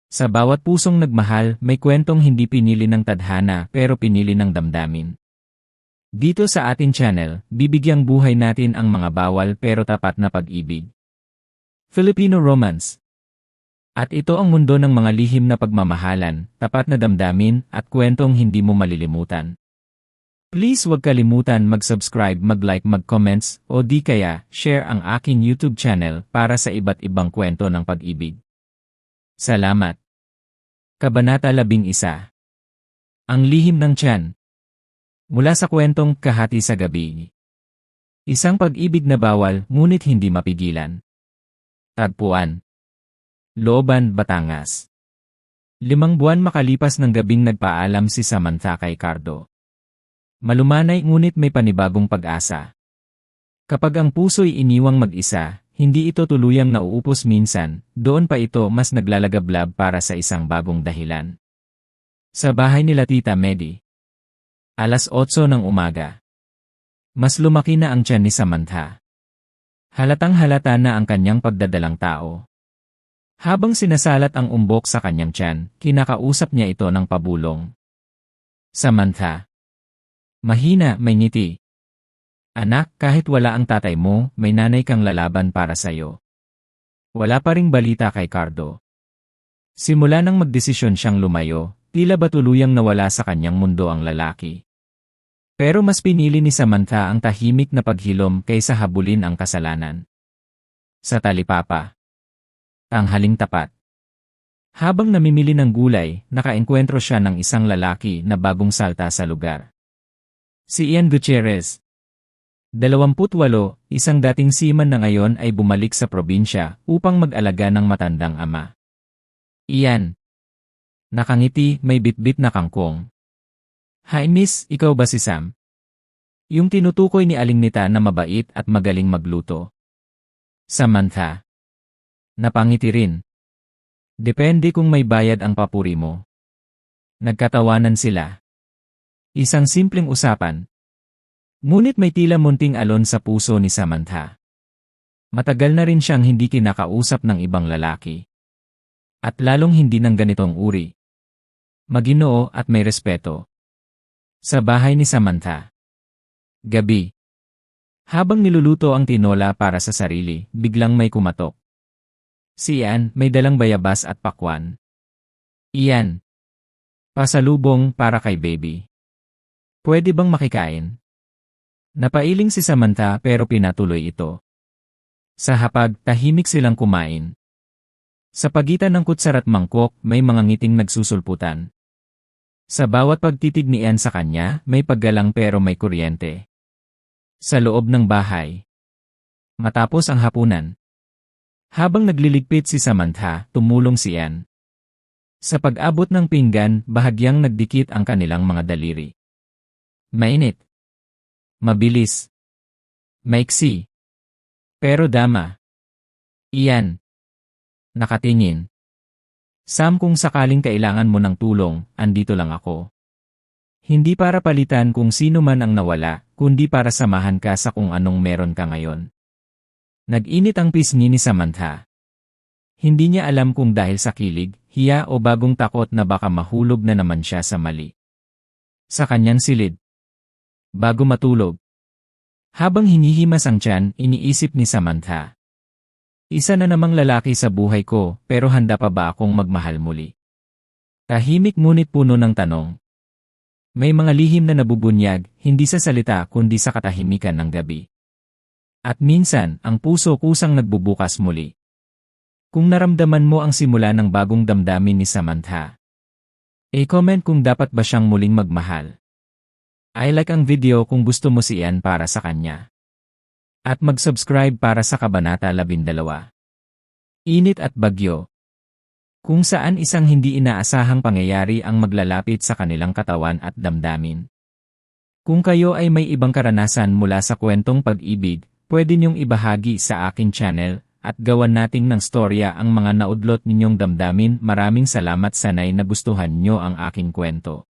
Sa bawat pusong nagmahal, may kwentong hindi pinili ng tadhana pero pinili ng damdamin. Dito sa ating channel, bibigyang buhay natin ang mga bawal pero tapat na pag-ibig. Filipino Romance. At ito ang mundo ng mga lihim na pagmamahalan, tapat na damdamin, at kwentong hindi mo malilimutan. Please huwag kalimutan mag-subscribe, mag-like, mag-comments, o di kaya, share ang aking YouTube channel para sa iba't ibang kwento ng pag-ibig. Salamat. Kabanata 11. Ang lihim ng tiyan. Mula sa kwentong Kahati sa Gabi. Isang pag-ibig na bawal, ngunit hindi mapigilan. Tagpuan. Looban, Batangas. 5 buwan makalipas ng gabing nagpaalam si Samantha kay Cardo. Malumanay ngunit may panibagong pag-asa. Kapag ang puso'y iniwang mag-isa, hindi ito tuluyang nauupos minsan, doon pa ito mas naglalagablab para sa isang bagong dahilan. Sa bahay nila Tita Medi. 8:00 ng umaga. Mas lumaki na ang tiyan ni Samantha. Halatang halata na ang kanyang pagdadalang tao. Habang sinasalat ang umbok sa kanyang tiyan, kinakausap niya ito ng pabulong. Samantha. Mahina, may ngiti. Anak, kahit wala ang tatay mo, may nanay kang lalaban para sa'yo. Wala pa ring balita kay Cardo. Simula nang magdesisyon siyang lumayo, tila ba tuluyang nawala sa kanyang mundo ang lalaki. Pero mas pinili ni Samantha ang tahimik na paghilom kaysa habulin ang kasalanan. Sa talipapa. Tanghaling tapat. Habang namimili ng gulay, nakaengkwentro siya ng isang lalaki na bagong salta sa lugar. Si Ian Gutierrez. 28, isang dating seaman na ngayon ay bumalik sa probinsya upang mag-alaga ng matandang ama. Iyan. Nakangiti, may bitbit na kangkong. Hi miss, ikaw ba si Sam? Yung tinutukoy ni Aling Nita na mabait at magaling magluto. Samantha. Napangiti rin. Depende kung may bayad ang papuri mo. Nagkatawanan sila. Isang simpleng usapan. Ngunit may tila munting alon sa puso ni Samantha. Matagal na rin siyang hindi kinakausap ng ibang lalaki. At lalong hindi ng ganitong uri. Maginoo at may respeto. Sa bahay ni Samantha. Gabi. Habang niluluto ang tinola para sa sarili, biglang may kumatok. Si Ian, may dalang bayabas at pakwan. Ian. Pasalubong para kay baby. Pwede bang makikain? Napailing si Samantha pero pinatuloy ito. Sa hapag, tahimik silang kumain. Sa pagitan ng kutsara at mangkok, may mga ngiting nagsusulputan. Sa bawat pagtitig ni Ian sa kanya, may paggalang pero may kuryente. Sa loob ng bahay. Matapos ang hapunan. Habang nagliligpit si Samantha, tumulong si Ian. Sa pag-abot ng pinggan, bahagyang nagdikit ang kanilang mga daliri. Mainit. Mabilis. Maiksi. Pero dama. Iyan. Nakatingin. Sam, kung sakaling kailangan mo ng tulong, andito lang ako. Hindi para palitan kung sino man ang nawala, kundi para samahan ka sa kung anong meron ka ngayon. Nag-init ang pisngi ni Samantha. Hindi niya alam kung dahil sa kilig, hiya o bagong takot na baka mahulog na naman siya sa mali. Sa kanyang silid. Bago matulog. Habang hinihimas ang tiyan, iniisip ni Samantha. Isa na namang lalaki sa buhay ko, pero handa pa ba akong magmahal muli? Tahimik ngunit puno ng tanong. May mga lihim na nabubunyag, hindi sa salita kundi sa katahimikan ng gabi. At minsan, ang puso kusang nagbubukas muli. Kung naramdaman mo ang simula ng bagong damdamin ni Samantha, i-comment kung dapat ba siyang muling magmahal. I like ang video kung gusto mo si Ian para sa kanya. At mag-subscribe para sa Kabanata 12. Init at bagyo. Kung saan isang hindi inaasahang pangyayari ang maglalapit sa kanilang katawan at damdamin. Kung kayo ay may ibang karanasan mula sa kwentong pag-ibig, pwede niyong ibahagi sa aking channel at gawan nating ng storya ang mga naudlot ninyong damdamin. Maraming salamat, sanay nagustuhan nyo ang aking kwento.